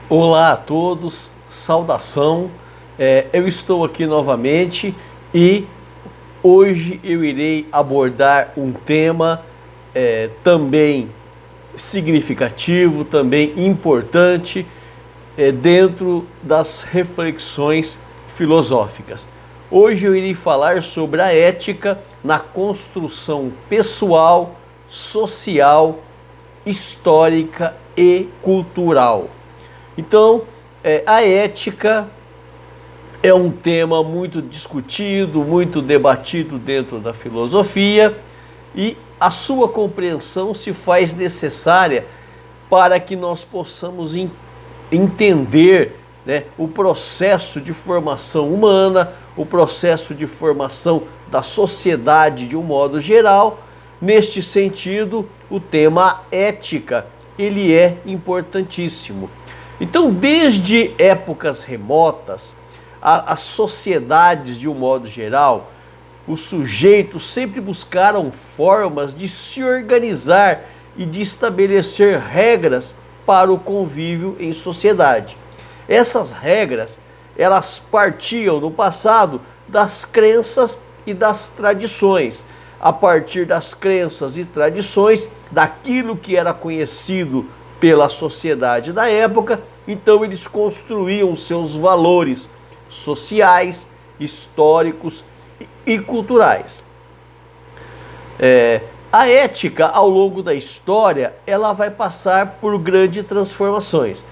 Olá a todos, saudação. Eu estou aqui novamente e hoje eu irei abordar um tema também significativo, também importante dentro das reflexões filosóficas. Hoje eu irei falar sobre a ética na construção pessoal, social, histórica e cultural. Então, a ética é um tema muito discutido, muito debatido dentro da filosofia e a sua compreensão se faz necessária para que nós possamos entender, né, o processo de formação humana, o processo de formação da sociedade de um modo geral. Neste sentido, o tema ética, ele é importantíssimo. Então, desde épocas remotas, as sociedades de um modo geral, os sujeitos sempre buscaram formas de se organizar e de estabelecer regras para o convívio em sociedade. Essas regras, elas partiam no passado das crenças e das tradições. A partir das crenças e tradições, daquilo que era conhecido pela sociedade da época, então eles construíam seus valores sociais, históricos e culturais. A ética, ao longo da história, ela vai passar por grandes transformações.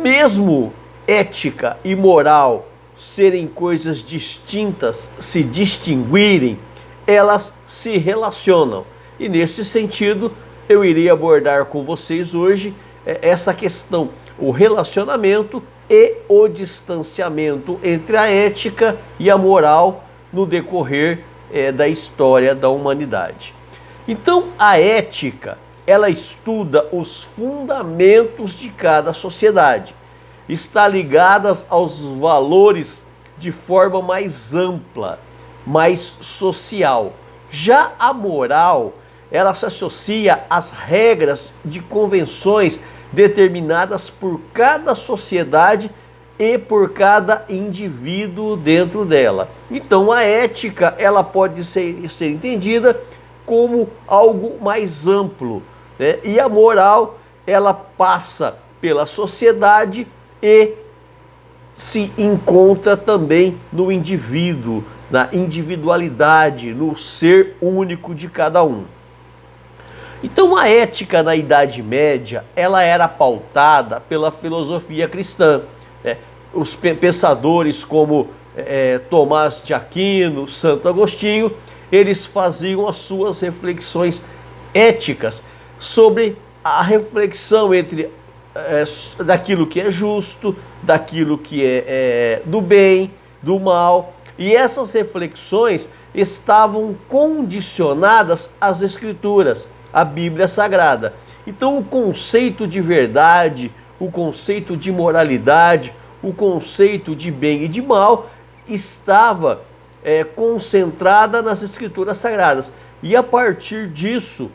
Mesmo ética e moral serem coisas distintas, se distinguirem, elas se relacionam. E nesse sentido, eu irei abordar com vocês hoje essa questão, o relacionamento e o distanciamento entre a ética e a moral no decorrer da história da humanidade. Então, a ética, ela estuda os fundamentos de cada sociedade, está ligada aos valores de forma mais ampla, mais social. Já a moral, ela se associa às regras de convenções determinadas por cada sociedade e por cada indivíduo dentro dela. Então a ética, ela pode ser entendida como algo mais amplo, né? E a moral, ela passa pela sociedade e se encontra também no indivíduo, na individualidade, no ser único de cada um. Então a ética na Idade Média, ela era pautada pela filosofia cristã. Os pensadores como Tomás de Aquino, Santo Agostinho, eles faziam as suas reflexões éticas sobre a reflexão entre daquilo que é justo, daquilo que é do bem, do mal. E essas reflexões estavam condicionadas às Escrituras, à Bíblia Sagrada. Então o conceito de verdade, o conceito de moralidade, o conceito de bem e de mal estava concentrada nas Escrituras Sagradas. E a partir disso,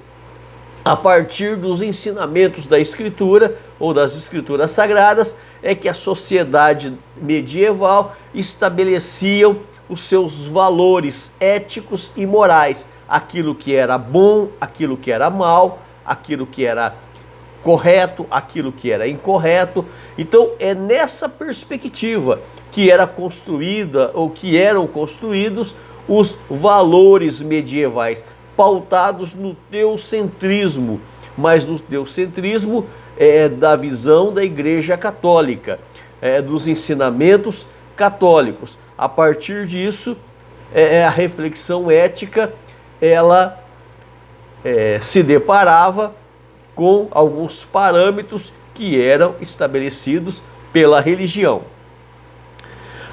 a partir dos ensinamentos da Escritura ou das Escrituras Sagradas, é que a sociedade medieval estabeleciam os seus valores éticos e morais, aquilo que era bom, aquilo que era mal, aquilo que era correto, aquilo que era incorreto. Então é nessa perspectiva que era construída ou que eram construídos os valores medievais, pautados no teocentrismo, mas no teocentrismo da visão da Igreja Católica, dos ensinamentos católicos. A partir disso, a reflexão ética, ela se deparava com alguns parâmetros que eram estabelecidos pela religião.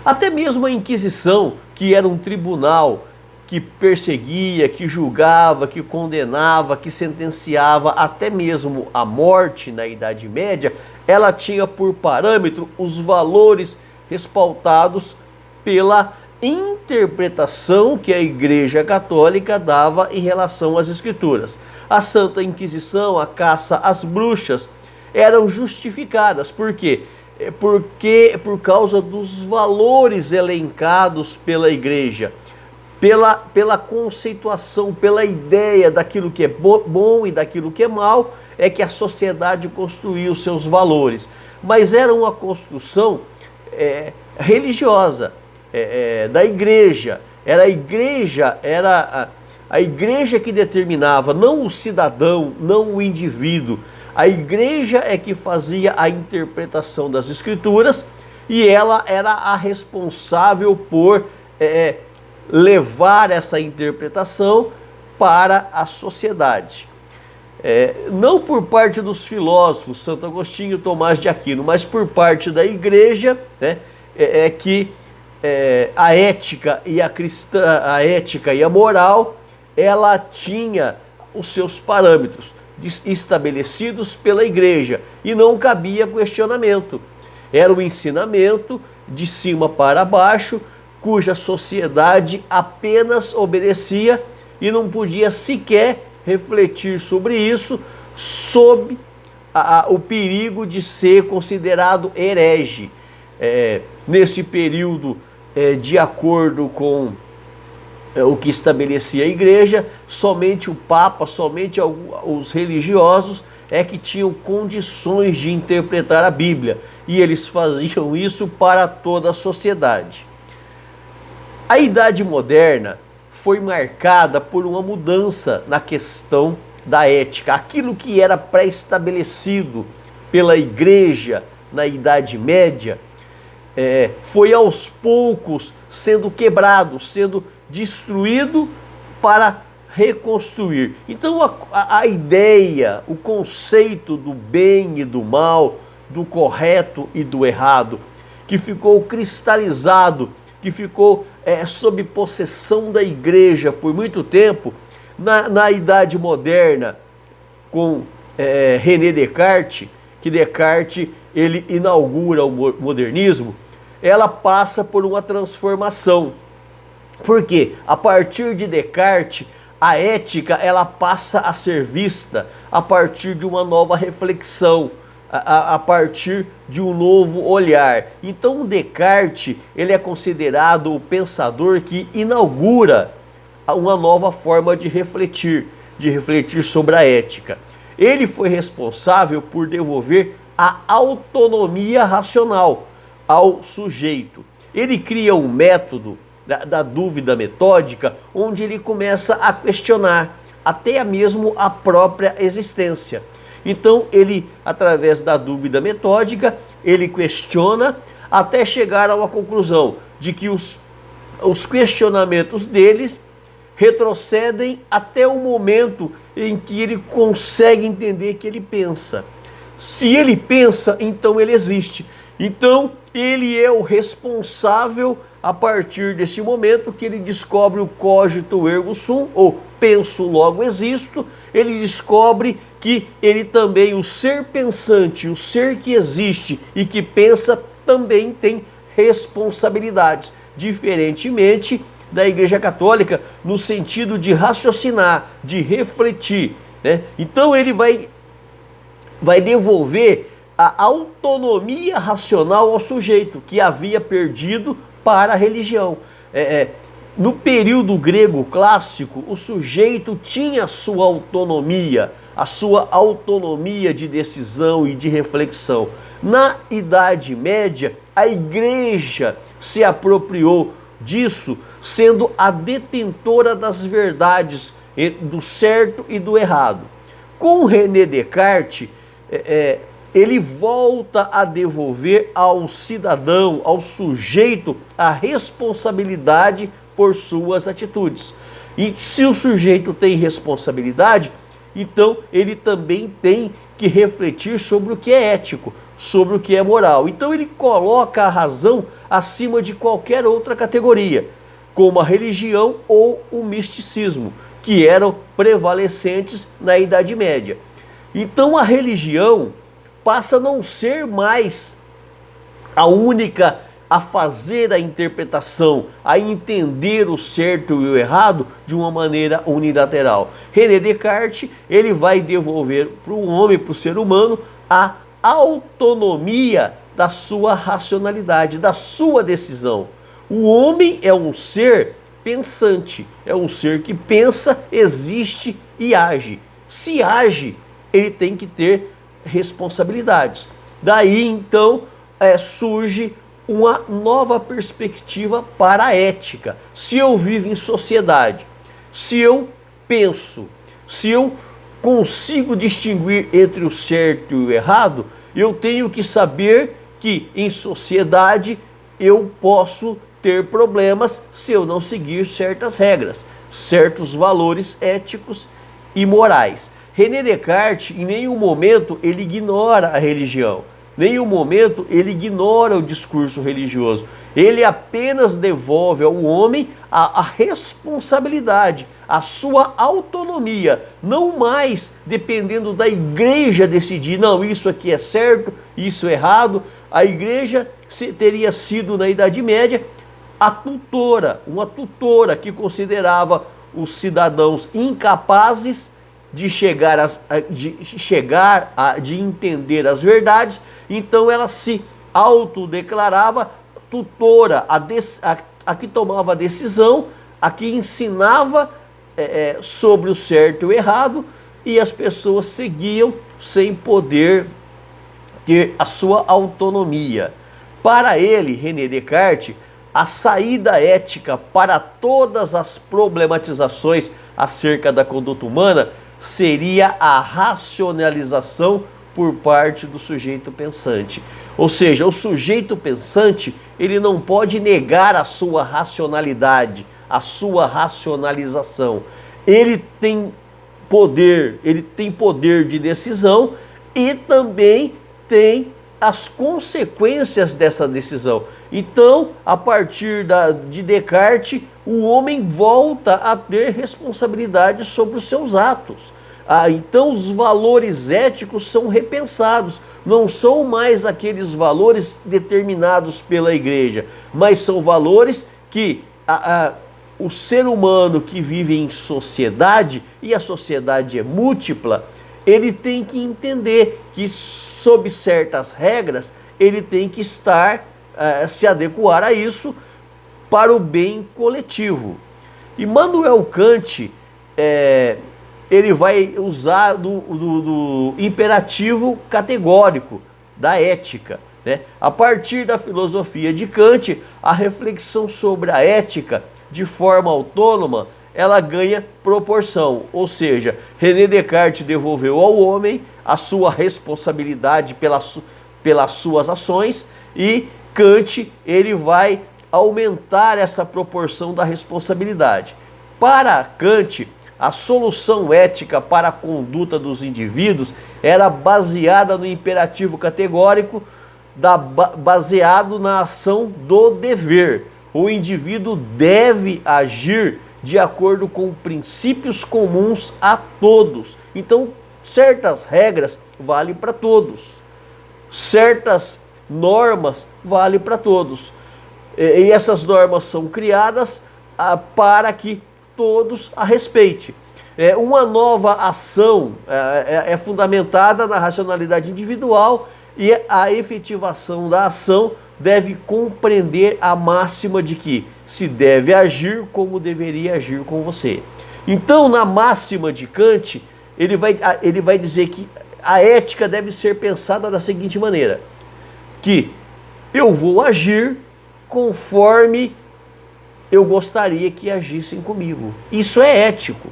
Até mesmo a Inquisição, que era um tribunal que perseguia, que julgava, que condenava, que sentenciava até mesmo à morte na Idade Média, ela tinha por parâmetro os valores respaldados pela interpretação que a Igreja Católica dava em relação às Escrituras. A Santa Inquisição, a caça às bruxas, eram justificadas. Por quê? Porque por causa dos valores elencados pela igreja, pela conceituação, pela ideia daquilo que é bom e daquilo que é mal, é que a sociedade construiu os seus valores. Mas era uma construção religiosa, da igreja. Era a igreja que determinava, não o cidadão, não o indivíduo. A igreja é que fazia a interpretação das escrituras e ela era a responsável por levar essa interpretação para a sociedade. Não por parte dos filósofos, Santo Agostinho e Tomás de Aquino, mas por parte da igreja, né, que a ética e a ética e a moral, ela tinha os seus parâmetros estabelecidos pela igreja e não cabia questionamento. Era um ensinamento de cima para baixo, cuja sociedade apenas obedecia e não podia sequer refletir sobre isso, sob o perigo de ser considerado herege. Nesse período, de acordo com o que estabelecia a igreja, somente o Papa, somente os religiosos é que tinham condições de interpretar a Bíblia, e eles faziam isso para toda a sociedade. A Idade Moderna foi marcada por uma mudança na questão da ética. Aquilo que era pré-estabelecido pela igreja na Idade Média foi aos poucos sendo quebrado, sendo destruído para reconstruir. Então a ideia, o conceito do bem e do mal, do correto e do errado, que ficou cristalizado, que ficou sob possessão da igreja por muito tempo, na Idade Moderna, com René Descartes, que Descartes ele inaugura o modernismo, ela passa por uma transformação. Porque a partir de Descartes, a ética ela passa a ser vista a partir de uma nova reflexão, a partir de um novo olhar. Então Descartes ele é considerado o pensador que inaugura uma nova forma de refletir sobre a ética. Ele foi responsável por devolver a autonomia racional ao sujeito. Ele cria um método da dúvida metódica, onde ele começa a questionar até mesmo a própria existência. Então ele, através da dúvida metódica, ele questiona até chegar a uma conclusão de que os questionamentos dele retrocedem até o momento em que ele consegue entender que ele pensa. Se ele pensa, então ele existe. Então ele é o responsável a partir desse momento que ele descobre o cogito ergo sum, ou penso logo existo. Ele descobre que ele também, o ser pensante, o ser que existe e que pensa, também tem responsabilidades, diferentemente da Igreja Católica, no sentido de raciocinar, de refletir, né? Então ele vai devolver a autonomia racional ao sujeito, que havia perdido para a religião. No período grego clássico, o sujeito tinha a sua autonomia de decisão e de reflexão. Na Idade Média, a igreja se apropriou disso, sendo a detentora das verdades, do certo e do errado. Com René Descartes, ele volta a devolver ao cidadão, ao sujeito, a responsabilidade por suas atitudes. E se o sujeito tem responsabilidade, então ele também tem que refletir sobre o que é ético, sobre o que é moral. Então ele coloca a razão acima de qualquer outra categoria, como a religião ou o misticismo, que eram prevalecentes na Idade Média. Então a religião passa a não ser mais a única a fazer a interpretação, a entender o certo e o errado de uma maneira unilateral. René Descartes, ele vai devolver para o homem, para o ser humano, a autonomia da sua racionalidade, da sua decisão. O homem é um ser pensante, é um ser que pensa, existe e age. Se age, ele tem que ter responsabilidades. Daí então surge uma nova perspectiva para a ética. Se eu vivo em sociedade, se eu penso, se eu consigo distinguir entre o certo e o errado, eu tenho que saber que em sociedade eu posso ter problemas se eu não seguir certas regras, certos valores éticos e morais. René Descartes, em nenhum momento, ele ignora a religião. Em nenhum momento ele ignora o discurso religioso. Ele apenas devolve ao homem a responsabilidade, a sua autonomia, não mais dependendo da igreja decidir, não, isso aqui é certo, isso é errado. A igreja teria sido, na Idade Média, a tutora, uma tutora que considerava os cidadãos incapazes de de entender as verdades. Então ela se autodeclarava tutora, a que tomava a decisão, a que ensinava sobre o certo e o errado, e as pessoas seguiam sem poder ter a sua autonomia. Para ele, René Descartes, a saída ética para todas as problematizações acerca da conduta humana seria a racionalização por parte do sujeito pensante. Ou seja, o sujeito pensante, ele não pode negar a sua racionalidade, a sua racionalização. Ele tem poder de decisão e também tem as consequências dessa decisão. Então, a partir de Descartes, o homem volta a ter responsabilidade sobre os seus atos. Então os valores éticos são repensados, não são mais aqueles valores determinados pela igreja, mas são valores que o ser humano que vive em sociedade, e a sociedade é múltipla, ele tem que entender que sob certas regras ele tem que se adequar a isso para o bem coletivo. Immanuel Kant ele vai usar do imperativo categórico da ética, né? A partir da filosofia de Kant, a reflexão sobre a ética de forma autônoma, ela ganha proporção, ou seja, René Descartes devolveu ao homem a sua responsabilidade pelas suas ações, e Kant ele vai aumentar essa proporção da responsabilidade. Para Kant, a solução ética para a conduta dos indivíduos era baseada no imperativo categórico, baseado na ação do dever. O indivíduo deve agir de acordo com princípios comuns a todos. Então, certas regras valem para todos, certas normas valem para todos. E essas normas são criadas para que todos a respeitem. Uma nova ação é fundamentada na racionalidade individual, e a efetivação da ação deve compreender a máxima de que se deve agir como deveria agir com você. Então, na máxima de Kant, ele vai dizer que a ética deve ser pensada da seguinte maneira: que eu vou agir conforme eu gostaria que agissem comigo. Isso é ético.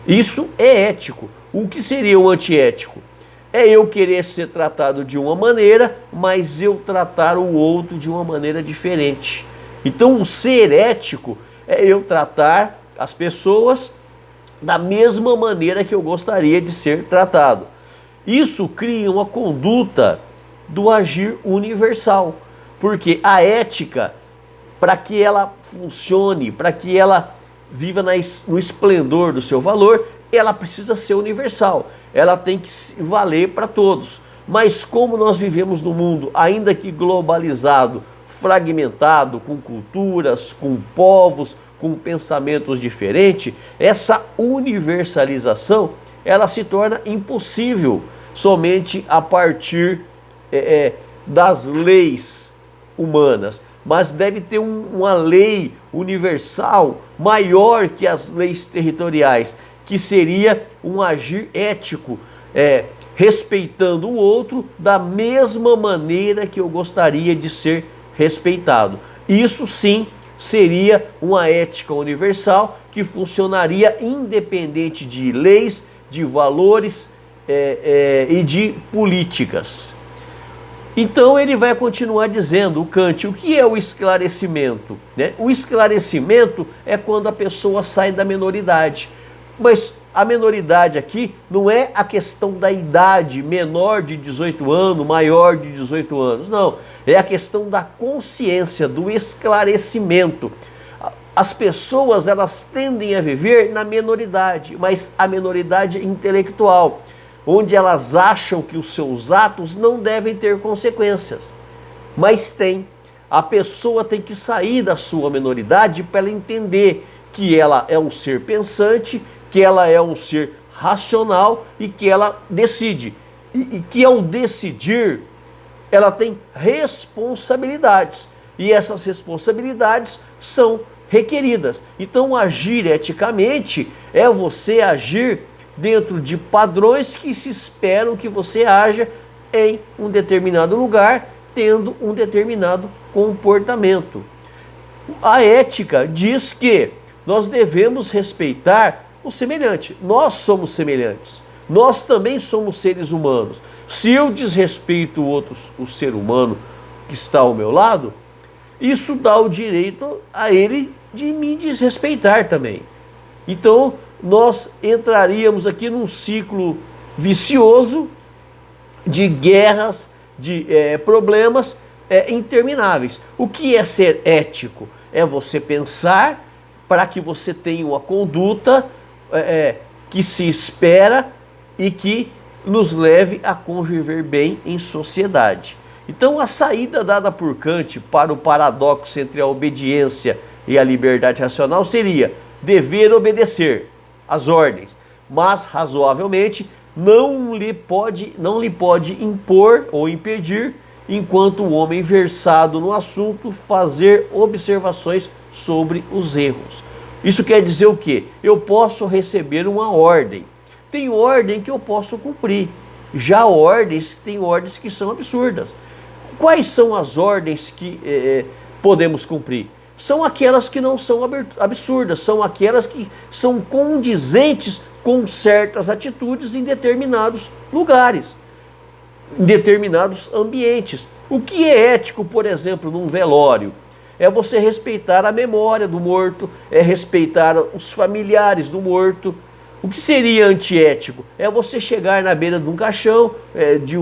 Isso é ético. O que seria o antiético? É eu querer ser tratado de uma maneira, mas eu tratar o outro de uma maneira diferente. Então, o ser ético é eu tratar as pessoas da mesma maneira que eu gostaria de ser tratado. Isso cria uma conduta do agir universal, porque a ética, para que ela funcione, para que ela viva no esplendor do seu valor, ela precisa ser universal, ela tem que valer para todos. Mas como nós vivemos num mundo, ainda que globalizado, fragmentado, com culturas, com povos, com pensamentos diferentes, essa universalização ela se torna impossível. somente a partir das leis humanas, mas deve ter uma lei universal maior que as leis territoriais, que seria um agir ético, respeitando o outro da mesma maneira que eu gostaria de ser respeitado. Isso sim seria uma ética universal que funcionaria independente de leis, de valores e de políticas. Então ele vai continuar dizendo, o Kant, o que é o esclarecimento? Né? O esclarecimento é quando a pessoa sai da menoridade. Mas a menoridade aqui não é a questão da idade, menor de 18 anos, maior de 18 anos. Não, é a questão da consciência, do esclarecimento. As pessoas, elas tendem a viver na menoridade, mas a menoridade intelectual, onde elas acham que os seus atos não devem ter consequências. Mas tem. A pessoa tem que sair da sua menoridade para ela entender que ela é um ser pensante, que ela é um ser racional e que ela decide. E que ao decidir, ela tem responsabilidades. E essas responsabilidades são requeridas. Então, agir eticamente é você agir dentro de padrões que se esperam que você haja em um determinado lugar, tendo um determinado comportamento. A ética diz que nós devemos respeitar o semelhante. Nós somos semelhantes. Nós também somos seres humanos. Se eu desrespeito o ser humano que está ao meu lado, isso dá o direito a ele de me desrespeitar também. Então, nós entraríamos aqui num ciclo vicioso de guerras, de problemas intermináveis. O que é ser ético? É você pensar para que você tenha uma conduta que se espera e que nos leve a conviver bem em sociedade. Então, a saída dada por Kant para o paradoxo entre a obediência e a liberdade racional seria dever obedecer às ordens, mas razoavelmente não lhe pode impor ou impedir, enquanto o homem versado no assunto, fazer observações sobre os erros. Isso quer dizer o quê? Eu posso receber uma ordem. Tem ordem que eu posso cumprir. Já tem ordens que são absurdas. Quais são as ordens que podemos cumprir? São aquelas que não são absurdas, são aquelas que são condizentes com certas atitudes em determinados lugares, em determinados ambientes. O que é ético, por exemplo, num velório? É você respeitar a memória do morto, é respeitar os familiares do morto. O que seria antiético? É você chegar na beira de um caixão de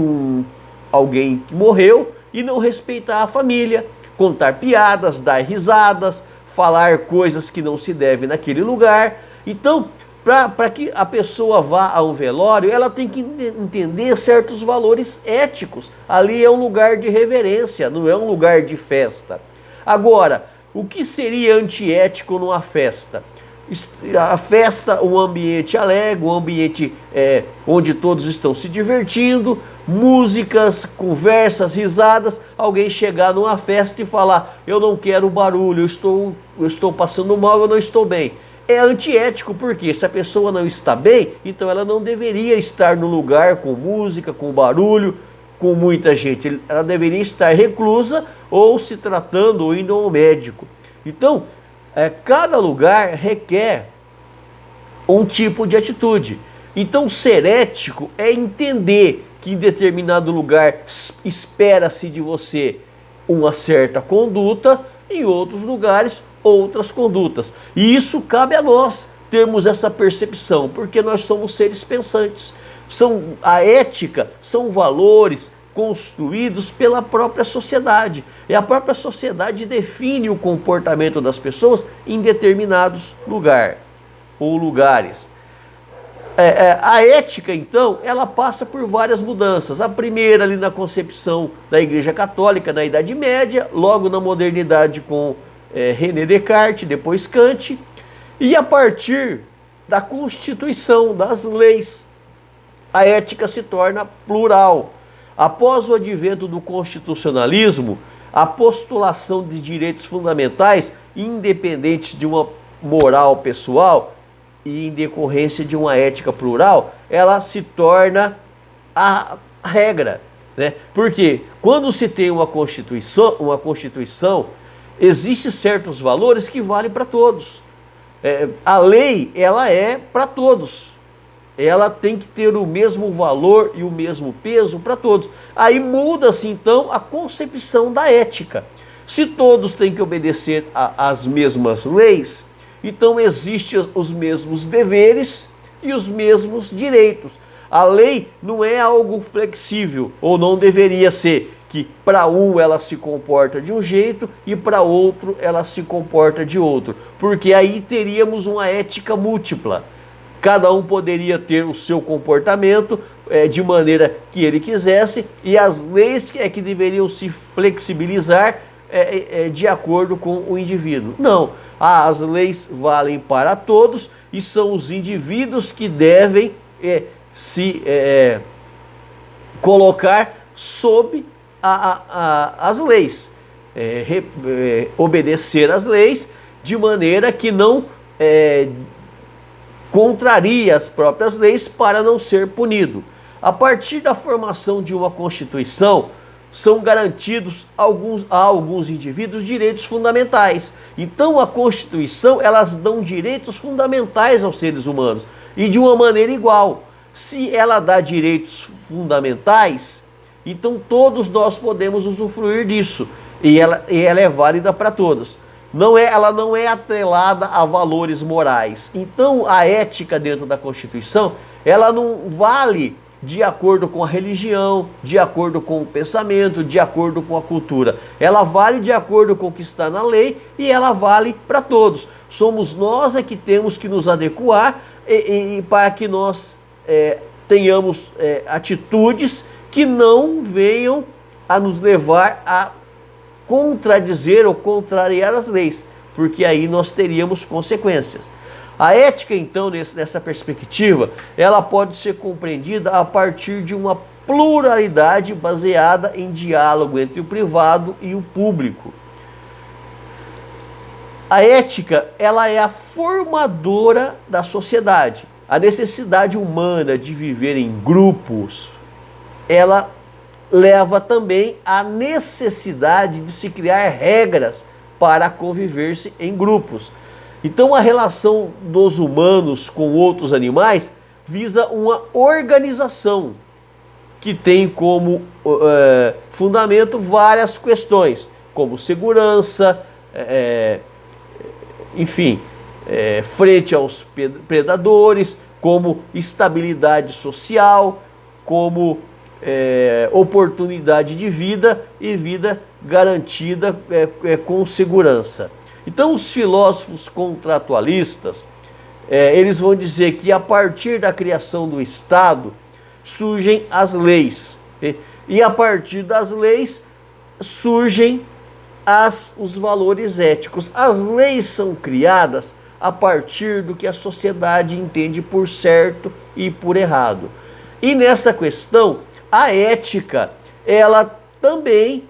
alguém que morreu e não respeitar a família, contar piadas, dar risadas, falar coisas que não se devem naquele lugar. Então, para que a pessoa vá a um velório, ela tem que entender certos valores éticos. Ali é um lugar de reverência, não é um lugar de festa. Agora, o que seria antiético numa festa? A festa, um ambiente alegre, um ambiente onde todos estão se divertindo, músicas, conversas, risadas. Alguém chegar numa festa e falar: eu não quero barulho, eu estou passando mal, eu não estou bem. É antiético, porque se a pessoa não está bem, então ela não deveria estar no lugar com música, com barulho, com muita gente. Ela deveria estar reclusa ou se tratando ou indo ao médico. Então, cada lugar requer um tipo de atitude. Então, ser ético é entender que em determinado lugar espera-se de você uma certa conduta, em outros lugares outras condutas. E isso cabe a nós termos essa percepção, porque nós somos seres pensantes. A ética são valores construídos pela própria sociedade. E a própria sociedade define o comportamento das pessoas em determinados lugares. A ética, então, ela passa por várias mudanças. A primeira ali na concepção da Igreja Católica, na Idade Média, logo na modernidade com René Descartes, depois Kant, e a partir da Constituição, das leis. a ética se torna plural. Após o advento do constitucionalismo, a postulação de direitos fundamentais, independentes de uma moral pessoal e em decorrência de uma ética plural, ela se torna a regra, né? Porque quando se tem uma constituição, existem certos valores que valem para todos. A lei, ela é para todos. Ela tem que ter o mesmo valor e o mesmo peso para todos. Aí muda-se então a concepção da ética. Se todos têm que obedecer às mesmas leis, então existem os mesmos deveres e os mesmos direitos. A lei não é algo flexível, ou não deveria ser, que para um ela se comporta de um jeito e para outro ela se comporta de outro. Porque aí teríamos uma ética múltipla. Cada um poderia ter o seu comportamento de maneira que ele quisesse, e as leis que deveriam se flexibilizar de acordo com o indivíduo. Não, as leis valem para todos e são os indivíduos que devem se colocar sob as leis, obedecer às leis de maneira que não contraria as próprias leis para não ser punido. A partir da formação de uma Constituição, são garantidos a alguns indivíduos direitos fundamentais. Então a Constituição, elas dão direitos fundamentais aos seres humanos e de uma maneira igual. Se ela dá direitos fundamentais, então todos nós podemos usufruir disso e ela é válida para todos. Ela não é atrelada a valores morais. Então a ética dentro da Constituição, ela não vale de acordo com a religião, de acordo com o pensamento, de acordo com a cultura. Ela vale de acordo com o que está na lei e ela vale para todos. Somos nós que temos que nos adequar e para que nós tenhamos atitudes que não venham a nos levar a contradizer ou contrariar as leis, porque aí nós teríamos consequências. A ética, então, nessa perspectiva, ela pode ser compreendida a partir de uma pluralidade baseada em diálogo entre o privado e o público. A ética, ela é a formadora da sociedade. A necessidade humana de viver em grupos, ela leva também à necessidade de se criar regras para conviver-se em grupos. Então a relação dos humanos com outros animais visa uma organização que tem como fundamento várias questões, como segurança, frente aos predadores, como estabilidade social, como oportunidade de vida e vida garantida com segurança. Então os filósofos contratualistas, eles vão dizer que a partir da criação do Estado surgem as leis, e a partir das leis surgem os valores éticos. As leis são criadas a partir do que a sociedade entende por certo e por errado. E nessa questão, a ética, ela também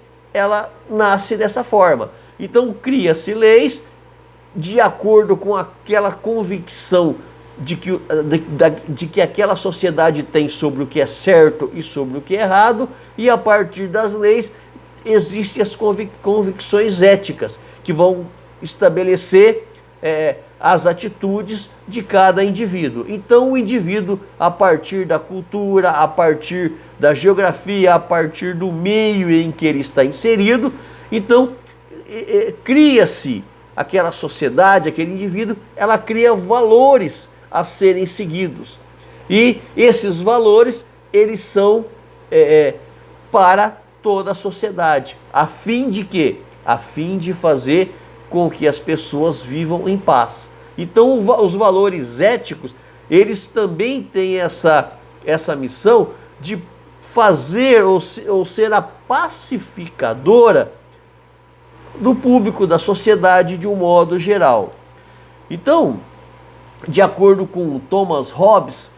nasce dessa forma. Então cria-se leis de acordo com aquela convicção de que aquela sociedade tem sobre o que é certo e sobre o que é errado, e a partir das leis existem as convicções éticas que vão estabelecer as atitudes de cada indivíduo. Então o indivíduo, a partir da cultura, a partir da geografia, a partir do meio em que ele está inserido, então cria-se aquela sociedade, aquele indivíduo, ela cria valores a serem seguidos. E esses valores, eles são para toda a sociedade. A fim de quê? A fim de fazer com que as pessoas vivam em paz. Então os valores éticos, eles também têm essa missão de fazer ou ser a pacificadora do público, da sociedade de um modo geral. Então, de acordo com Thomas Hobbes,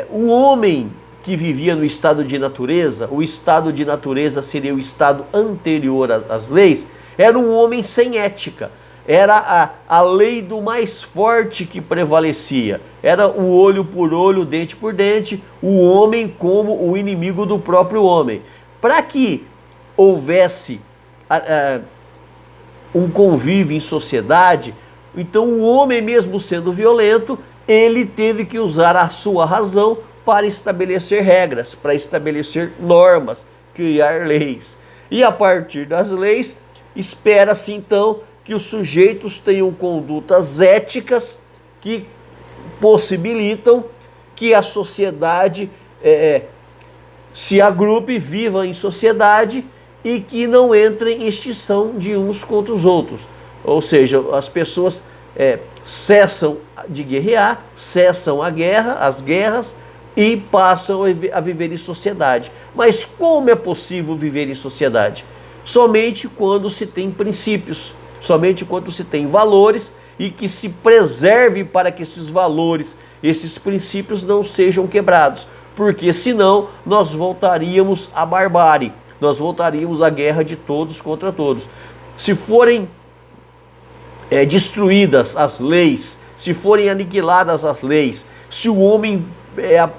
o homem que vivia no estado de natureza, o estado de natureza seria o estado anterior às leis, era um homem sem ética. Era a lei do mais forte que prevalecia. Era o olho por olho, dente por dente, o homem como o inimigo do próprio homem. Para que houvesse um convívio em sociedade, então o homem, mesmo sendo violento, ele teve que usar a sua razão para estabelecer regras, para estabelecer normas, criar leis. E a partir das leis, espera-se então que os sujeitos tenham condutas éticas que possibilitam que a sociedade se agrupe, viva em sociedade e que não entre em extinção de uns contra os outros. Ou seja, as pessoas cessam de guerrear, cessam as guerras e passam a viver em sociedade. Mas como é possível viver em sociedade? Somente quando se tem princípios, somente quando se tem valores e que se preserve para que esses valores, esses princípios não sejam quebrados. Porque senão nós voltaríamos à barbárie, nós voltaríamos à guerra de todos contra todos. Se forem destruídas as leis, se forem aniquiladas as leis, se o homem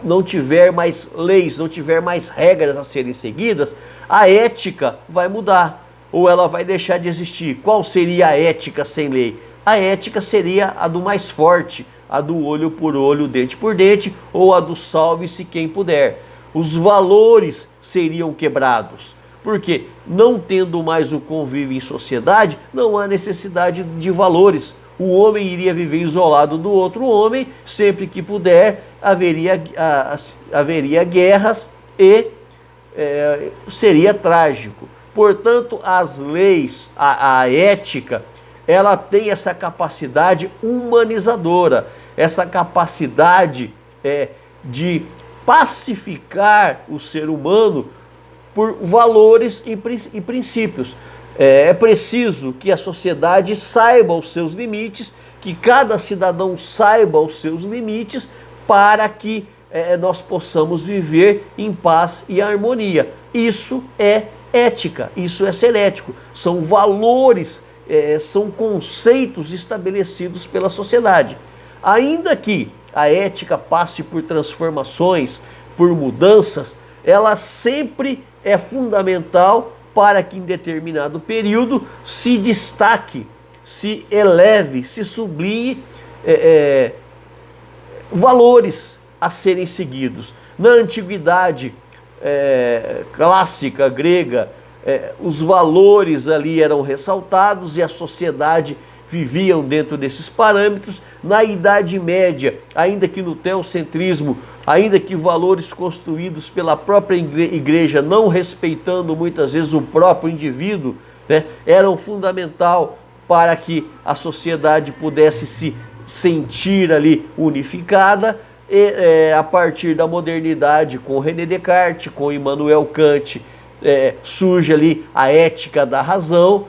não tiver mais leis, não tiver mais regras a serem seguidas, a ética vai mudar, ou ela vai deixar de existir. Qual seria a ética sem lei? A ética seria a do mais forte, a do olho por olho, dente por dente, ou a do salve-se quem puder. Os valores seriam quebrados, porque não tendo mais o convívio em sociedade, não há necessidade de valores. O homem iria viver isolado do outro homem, sempre que puder, haveria guerras e seria trágico. Portanto, as leis, a ética, ela tem essa capacidade humanizadora, essa capacidade de pacificar o ser humano por valores e princípios. É preciso que a sociedade saiba os seus limites, que cada cidadão saiba os seus limites, para que nós possamos viver em paz e harmonia. Isso é ética, isso é ser ético. São valores, são conceitos estabelecidos pela sociedade. Ainda que a ética passe por transformações, por mudanças, ela sempre é fundamental para que em determinado período se destaque, se eleve, se sublinhe valores a serem seguidos. Na antiguidade clássica grega, os valores ali eram ressaltados e a sociedade viviam dentro desses parâmetros. Na Idade Média, ainda que no teocentrismo, ainda que valores construídos pela própria igreja, não respeitando muitas vezes o próprio indivíduo, eram fundamental para que a sociedade pudesse se sentir ali unificada. E a partir da modernidade, com René Descartes, com Immanuel Kant, surge ali a ética da razão.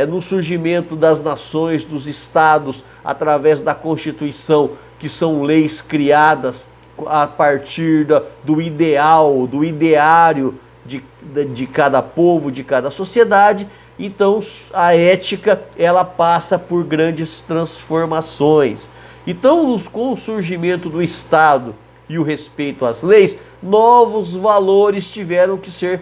No surgimento das nações, dos estados, através da Constituição, que são leis criadas a partir do ideal, do ideário de cada povo, de cada sociedade. Então a ética, ela passa por grandes transformações. Então, com o surgimento do Estado e o respeito às leis, novos valores tiveram que ser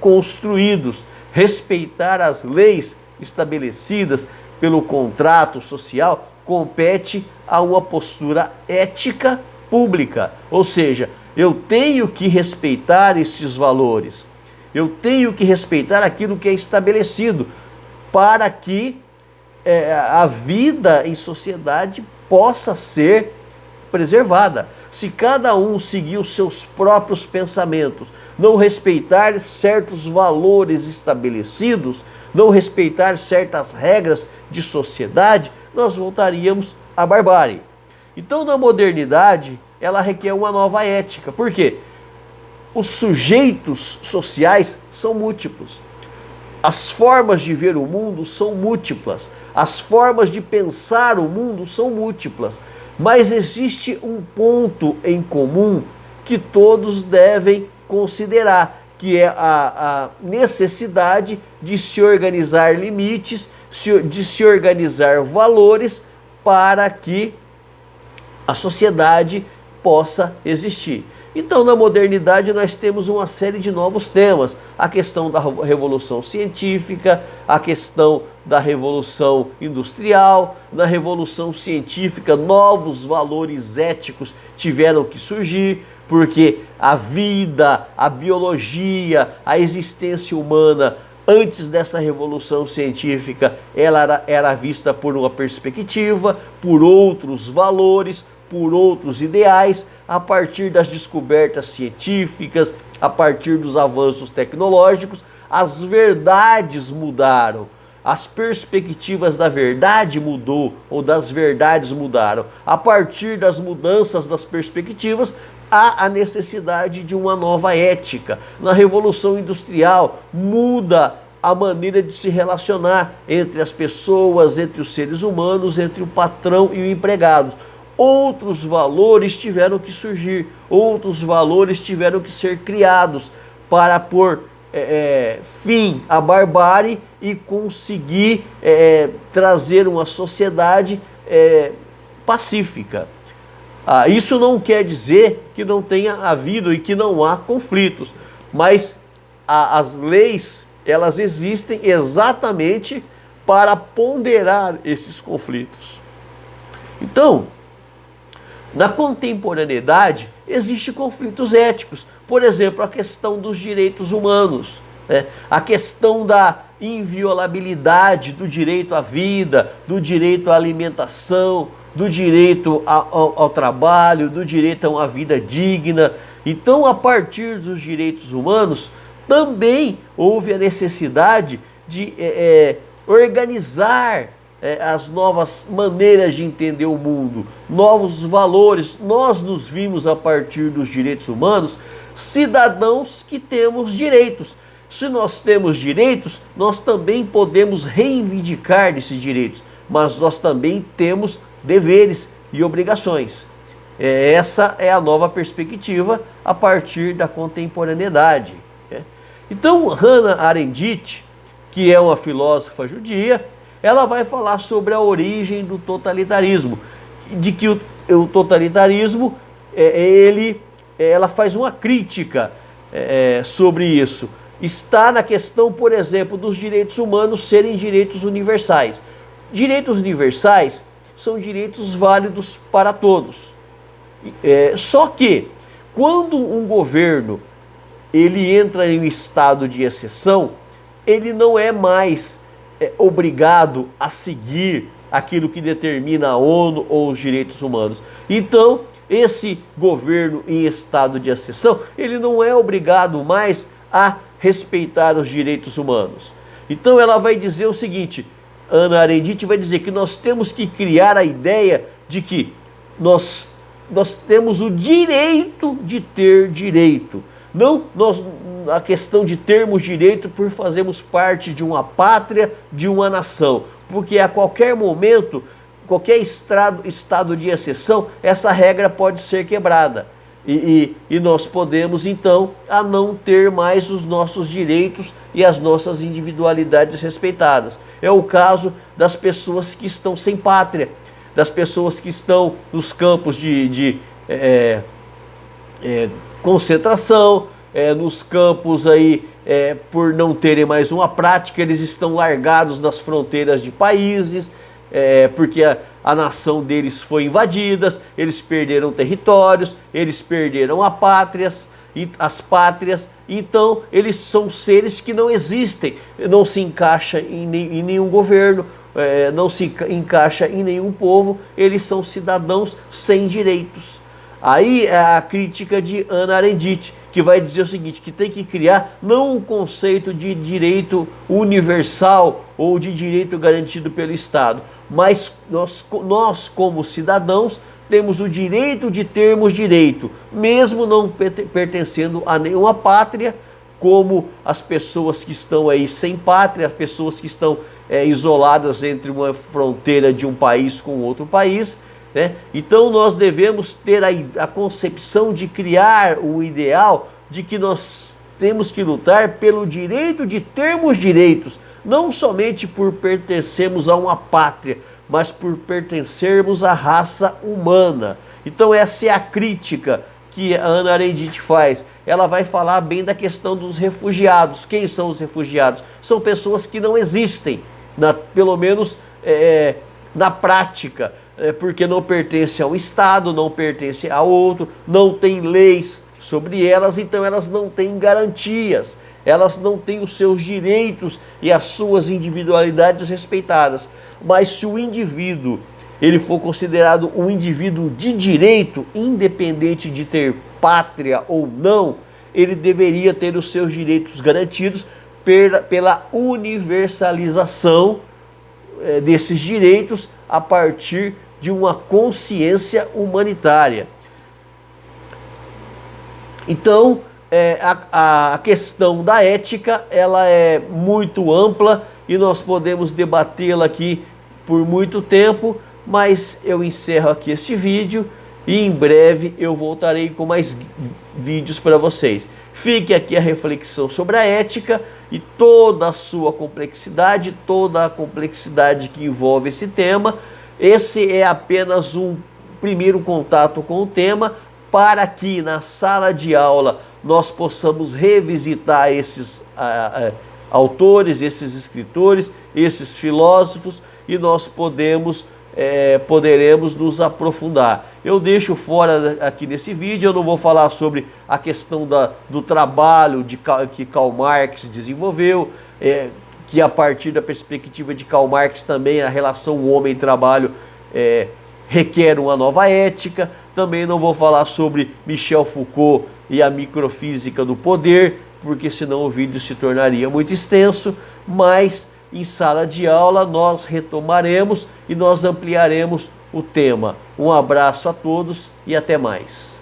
construídos. Respeitar as leis estabelecidas pelo contrato social compete a uma postura ética pública. Ou seja, eu tenho que respeitar esses valores, eu tenho que respeitar aquilo que é estabelecido para que a vida em sociedade possa ser preservada. Se cada um seguir os seus próprios pensamentos, não respeitar certos valores estabelecidos, não respeitar certas regras de sociedade, nós voltaríamos à barbárie. Então, na modernidade, ela requer uma nova ética. Por quê? Os sujeitos sociais são múltiplos. As formas de ver o mundo são múltiplas. As formas de pensar o mundo são múltiplas. Mas existe um ponto em comum que todos devem considerar, que é a necessidade de se organizar limites, de se organizar valores para que a sociedade possa existir. Então, na modernidade, nós temos uma série de novos temas. A questão da revolução científica, a questão da revolução industrial. Na revolução científica, novos valores éticos tiveram que surgir, porque a vida, a biologia, a existência humana, antes dessa revolução científica, ela era vista por uma perspectiva, por outros valores, por outros ideais. A partir das descobertas científicas, a partir dos avanços tecnológicos, as verdades mudaram. As perspectivas da verdade mudou, ou das verdades mudaram. A partir das mudanças das perspectivas, há a necessidade de uma nova ética. Na Revolução Industrial, muda a maneira de se relacionar entre as pessoas, entre os seres humanos, entre o patrão e o empregado. Outros valores tiveram que surgir, outros valores tiveram que ser criados para pôr fim à barbárie e conseguir trazer uma sociedade pacífica. Isso não quer dizer que não tenha havido e que não há conflitos, mas as leis, elas existem exatamente para ponderar esses conflitos. Então, na contemporaneidade, existem conflitos éticos. Por exemplo, a questão dos direitos humanos, né? A questão da inviolabilidade do direito à vida, do direito à alimentação, do direito ao trabalho, do direito a uma vida digna. Então, a partir dos direitos humanos, também houve a necessidade de organizar as novas maneiras de entender o mundo, novos valores. Nós nos vimos, a partir dos direitos humanos, cidadãos que temos direitos. Se nós temos direitos, nós também podemos reivindicar esses direitos, mas nós também temos deveres e obrigações. Essa é a nova perspectiva a partir da contemporaneidade. Então, Hannah Arendt, que é uma filósofa judia, ela vai falar sobre a origem do totalitarismo, de que o totalitarismo, ela faz uma crítica sobre isso. Está na questão, por exemplo, dos direitos humanos serem direitos universais. Direitos universais são direitos válidos para todos. Só que, quando um governo ele entra em um estado de exceção, ele não é mais obrigado a seguir aquilo que determina a ONU ou os direitos humanos. Então, esse governo em estado de exceção, ele não é obrigado mais a respeitar os direitos humanos. Então ela vai dizer o seguinte, Hannah Arendt vai dizer que nós temos que criar a ideia de que nós temos o direito de ter direito. Não a questão de termos direito por fazermos parte de uma pátria, de uma nação. Porque a qualquer momento, qualquer estado de exceção, essa regra pode ser quebrada. E nós podemos, então, a não ter mais os nossos direitos e as nossas individualidades respeitadas. É o caso das pessoas que estão sem pátria, das pessoas que estão nos campos de concentração, nos campos aí, por não terem mais uma prática, eles estão largados nas fronteiras de países, porque a nação deles foi invadida, eles perderam territórios, eles perderam as pátrias, então eles são seres que não existem, não se encaixa em nenhum governo, não se encaixa em nenhum povo, eles são cidadãos sem direitos. Aí é a crítica de Hannah Arendt, que vai dizer o seguinte, que tem que criar não um conceito de direito universal ou de direito garantido pelo Estado, mas nós como cidadãos temos o direito de termos direito, mesmo não pertencendo a nenhuma pátria, como as pessoas que estão aí sem pátria, as pessoas que estão isoladas entre uma fronteira de um país com outro país, né? Então nós devemos ter a concepção de criar o ideal de que nós temos que lutar pelo direito de termos direitos, não somente por pertencermos a uma pátria, mas por pertencermos à raça humana. Então essa é a crítica que a Hannah Arendt faz. Ela vai falar bem da questão dos refugiados. Quem são os refugiados? São pessoas que não existem, pelo menos na prática, porque não pertencem a um Estado, não pertencem a outro, não tem leis sobre elas, então elas não têm garantias, elas não têm os seus direitos e as suas individualidades respeitadas. Mas se o indivíduo ele for considerado um indivíduo de direito, independente de ter pátria ou não, ele deveria ter os seus direitos garantidos pela universalização desses direitos a partir de uma consciência humanitária. Então, a questão da ética, ela é muito ampla e nós podemos debatê-la aqui por muito tempo, mas eu encerro aqui este vídeo e em breve eu voltarei com mais vídeos para vocês. Fique aqui a reflexão sobre a ética e toda a sua complexidade, toda a complexidade que envolve esse tema. Esse é apenas um primeiro contato com o tema, para que na sala de aula nós possamos revisitar esses autores, esses escritores, esses filósofos, e nós poderemos nos aprofundar. Eu deixo fora aqui nesse vídeo, eu não vou falar sobre a questão do trabalho que Karl Marx desenvolveu, que a partir da perspectiva de Karl Marx também a relação homem-trabalho requer uma nova ética. Também não vou falar sobre Michel Foucault e a microfísica do poder, porque senão o vídeo se tornaria muito extenso, mas em sala de aula nós retomaremos e nós ampliaremos o tema. Um abraço a todos e até mais.